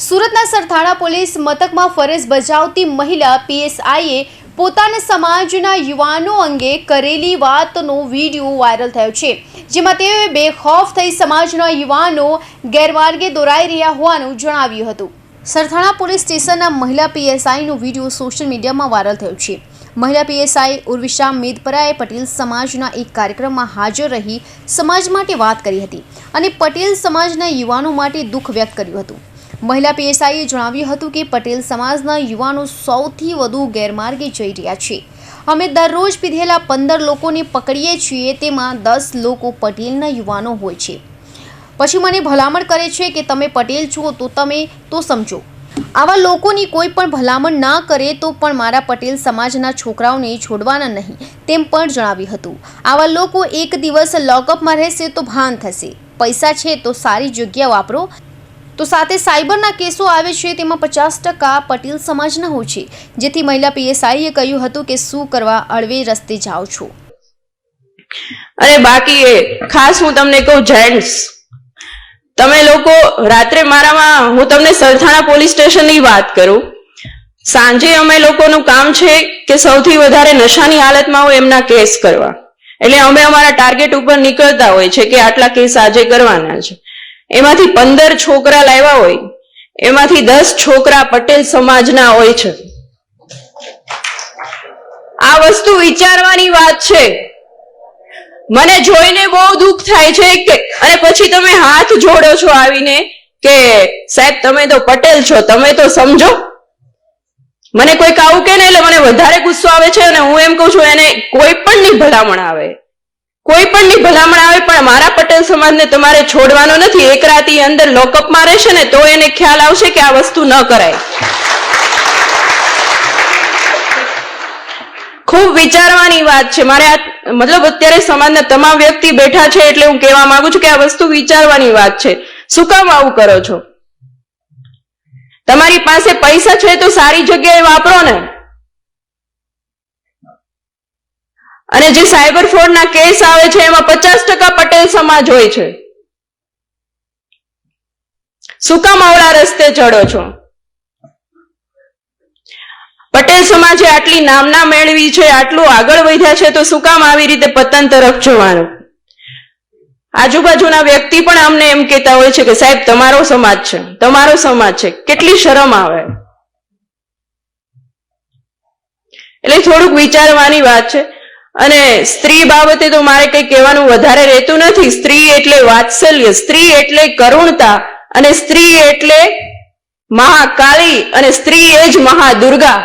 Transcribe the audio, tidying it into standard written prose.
સુરતના સરથાણા પોલીસ મથકમાં ફરજ બજાવતી મહિલા પીએસઆઈએ પોતાના સમાજના યુવાનો અંગે કરેલી વાતનો વિડીયો વાયરલ થયો છે, જેમાં તેઓએ બેખૌફ થઈ સમાજના યુવાનો ગેરમાર્ગે દોરાઈ રહ્યા હોવાનું જણાવ્યું હતું। સરથાણા પોલીસ સ્ટેશનના મહિલા પીએસઆઈનો વિડીયો સોશિયલ મીડિયામાં વાયરલ થયો છે। મહિલા પીએસઆઈ ઉર્વિશા મેદપરાએ પટેલ સમાજના એક કાર્યક્રમમાં હાજર રહી સમાજ માટે વાત કરી હતી અને પટેલ સમાજના યુવાનો માટે દુઃખ વ્યક્ત કર્યું હતું। મહિલા પીએસઆઈએ જણાવ્યું હતું કે પટેલ સમાજના યુવાનો સૌથી વધુ ગેરમાર્ગે જઈ રહ્યા છે। અમે દરરોજ પીધેલા 15 લોકોને પકડીએ છીએ, તેમાં 10 લોકો પટેલના યુવાનો હોય છે। પછી મને ભલામણ કરે છે કે તમે પટેલ છો તો તમે તો સમજો। આવા લોકોની કોઈ પણ ભલામણ ના કરે તો પણ મારા પટેલ સમાજના છોકરાઓને છોડવાના નહીં, તેમ પણ જણાવ્યું હતું। આવા લોકો એક દિવસ લોકઅપમાં રહેશે તો ભાન થશે। પૈસા છે તો સારી જગ્યા વાપરો। તો સાથે સાયબરના કેસો આવે છે, તેમાં 50% પટેલ સમાજના હોય છે, જેથી મહિલા પીએસઆઈએ કહ્યું હતું કે શું કરવા અળવે રસ્તે જાઓ છો। અને બાકી ખાસ હું તમને કહું, જેન્ટ્સ તમે લોકો રાત્રે મારામાં હું તમને સરથાણા પોલીસ સ્ટેશનની વાત કરું, સાંજે અમે લોકોનું કામ છે કે સૌથી વધારે નશાની હાલતમાં હોય એમના કેસ કરવા, એટલે અમે અમારા ટાર્ગેટ ઉપર નીકળતા હોય છે કે આટલા કેસ આજે કરવાના છે। એમાંથી 15 છોકરા લાવ્યા હોય, એમાંથી 10 છોકરા પટેલ સમાજના હોય છે। આ વસ્તુ વિચારવાની વાત છે। મને જોઈને બહુ દુઃખ થાય છે કે અને પછી તમે હાથ જોડો છો આવીને કે સાહેબ તમે તો પટેલ છો, તમે તો સમજો। મને કોઈક આવું કે ને એટલે મને વધારે ગુસ્સો આવે છે અને હું એમ કહું છું એને કોઈ પણની ભલામણ આવે, કોઈ પણની ભલામણ આવે, પણ મારા પટેલ સમાજને તમારે છોડવાનો નથી। એક રાતી અંદર લોકઅપમાં રહેશે ને તો એને ખ્યાલ આવશે કે આ વસ્તુ ન કરાય। ખૂબ વિચારવાની વાત છે। મારે આ મતલબ અત્યારે સમાજના તમામ વ્યક્તિ બેઠા છે એટલે હું કહેવા માંગુ છું કે આ વસ્તુ વિચારવાની વાત છે। શું કામ આવું કરો છો? તમારી પાસે પૈસા છે તો સારી જગ્યાએ વાપરો ને। અને જે સાયબર ફ્રોડના કેસ આવે છે એમાં 50% પટેલ સમાજ હોય છે। શું કામ અવળા રસ્તે ચડો છો? પટેલ સમાજે આટલી નામના મેળવી છે, આટલું આગળ વધ્યા છે, તો શું કામ આવી રીતે પતન તરફ જવાનું? આજુબાજુના વ્યક્તિ પણ અમને એમ કહેતા હોય છે કે સાહેબ તમારો સમાજ છે, તમારો સમાજ છે। કેટલી શરમ આવે। એટલે થોડુંક વિચારવાની વાત છે। અને સ્ત્રી બાબતે તો મારે કંઈ કહેવાનું વધારે રહેતું નથી। સ્ત્રી એટલે વાત્સલ્ય, સ્ત્રી એટલે કરુણતા, અને સ્ત્રી એટલે મહાકાળી, અને સ્ત્રી એ જ મહાદુર્ગા।